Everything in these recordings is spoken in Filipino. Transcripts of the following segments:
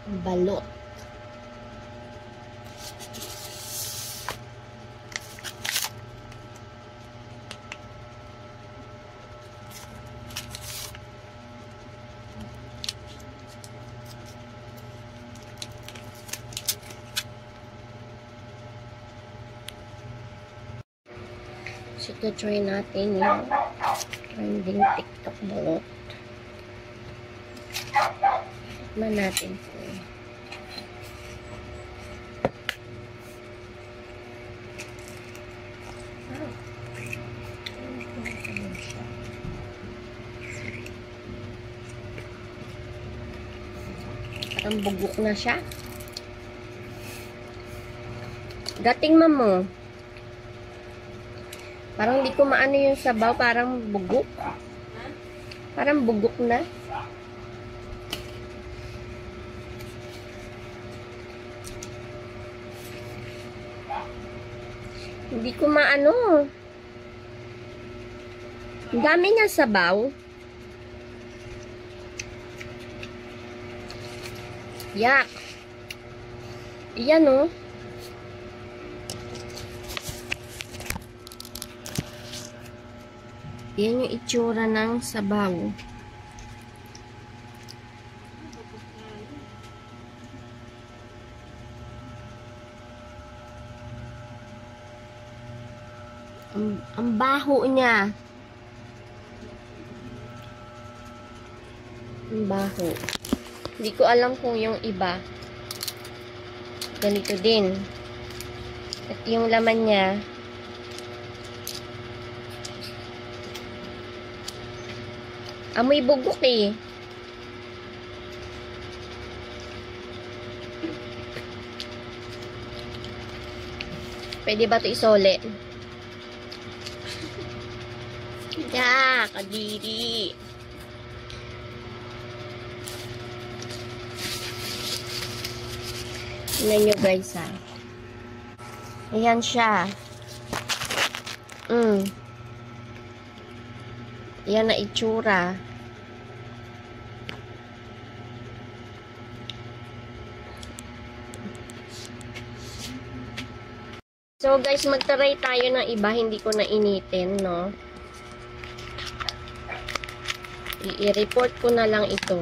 Balot. So, try natin yung trending TikTok balot. Tikman natin po. Parang bugok na siya. Dating mo. Parang hindi ko maano yung sabaw. Parang bugok. Parang bugok na. Hindi ko maano. Ang dami niya sabaw. Yak. Yan o. Yan yung itsura ng sabaw. Ang baho niya. Ang baho. Hindi ko alam kung yung iba. Ganito din. At yung laman niya. Amoy bugok eh. Pwede ba ito isole? Ya, kadiri. Tingnan nyo guys ha. Ayan siya. Ayan na itsura. So guys, magtaray tayo ng iba. Hindi ko na initin, no? I-report ko na lang ito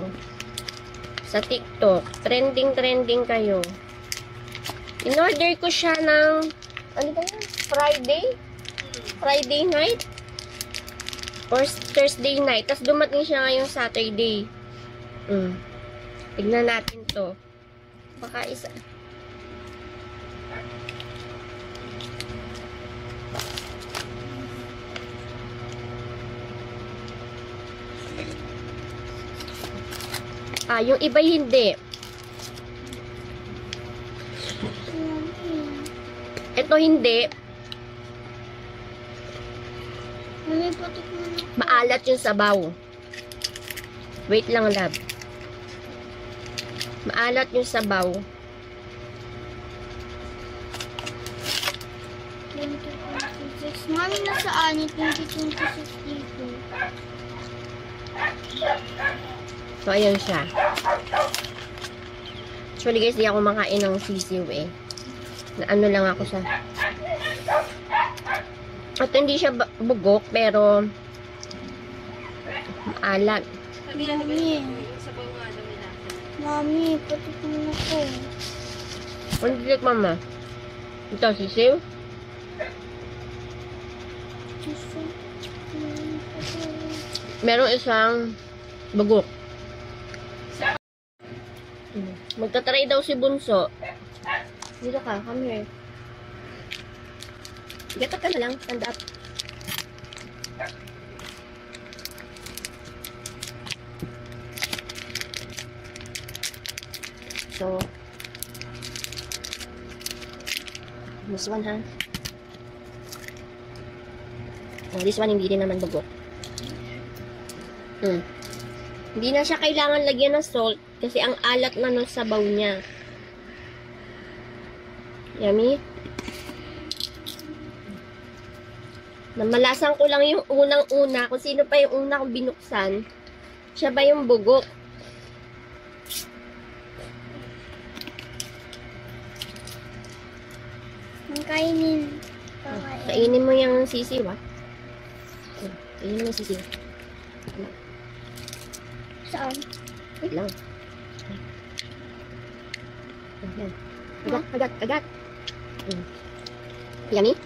sa TikTok. Trending kayo. In-order ko siya ng ano ba yan? Friday night? Or Thursday night. Tapos dumating siya ngayong Saturday. Tignan natin to. Baka isa. Yung iba hindi. Ito hindi. Maalat yung sabaw. Wait lang, love. Maalat yung sabaw. Mami, nasaan yung 2026 dito? So, ayan siya. Actually, guys, di ako makain ng sisiw eh. Na ano lang ako sa... At hindi siya bugok, pero... maalat. Mami, patikin ako. Ano dilik, mama? Ito, sisiw? Merong isang bugok. Magtatry daw si Bunso. Dito ka, come here. Gatot ka na lang, stand up. So, this one ha. Oh, this one hindi din naman bugok. Hindi na siya kailangan lagyan ng salt kasi ang alat na ng sabaw niya. Yummy. Namalasan ko lang yung unang-una. Kung sino pa yung una kong binuksan. Siya ba yung bugok? Ang kainin. Kakain. Kainin mo yung sisiw, ah. Kainin mo yung sisiw. Saan? Wait lang. Ayan. Kagat, kagat, kagat. Yummy?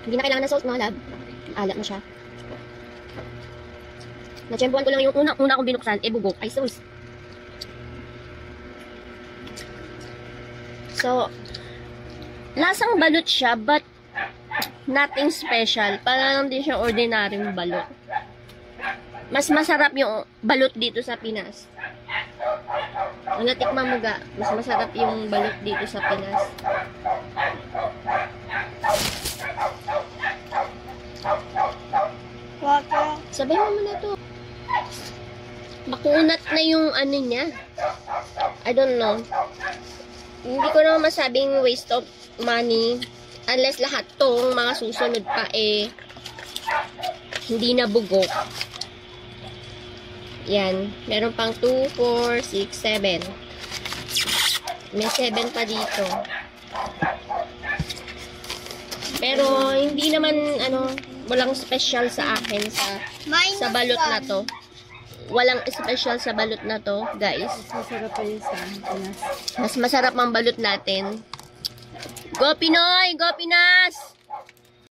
Hindi na kailangan ng salt, mga lab. Alat na siya. Natsyempuan ko lang yung una kong binuksan, bugok. Ay, sauce. So, lasang balot siya, but nothing special. Para lang din siya ordinaryong balot. Mas masarap yung balot dito sa Pinas. Ang natikman mo ga, mas masarap yung balot dito sa Pinas. Water. Sabay mo muna to. Makunat na yung ano niya. I don't know. Hindi ko naman masabing waste of money. Unless lahat tong mga susunod pa hindi na bugok. Yan. Meron pang 2, 4, 6, 7. May 7 pa dito. Pero, hindi naman, walang special sa akin sa balot na to. Walang special sa balot na to, guys. Masarap pa yun sa Pinas. Mas masarap ang balot natin. Go Pinoy! Go Pinas!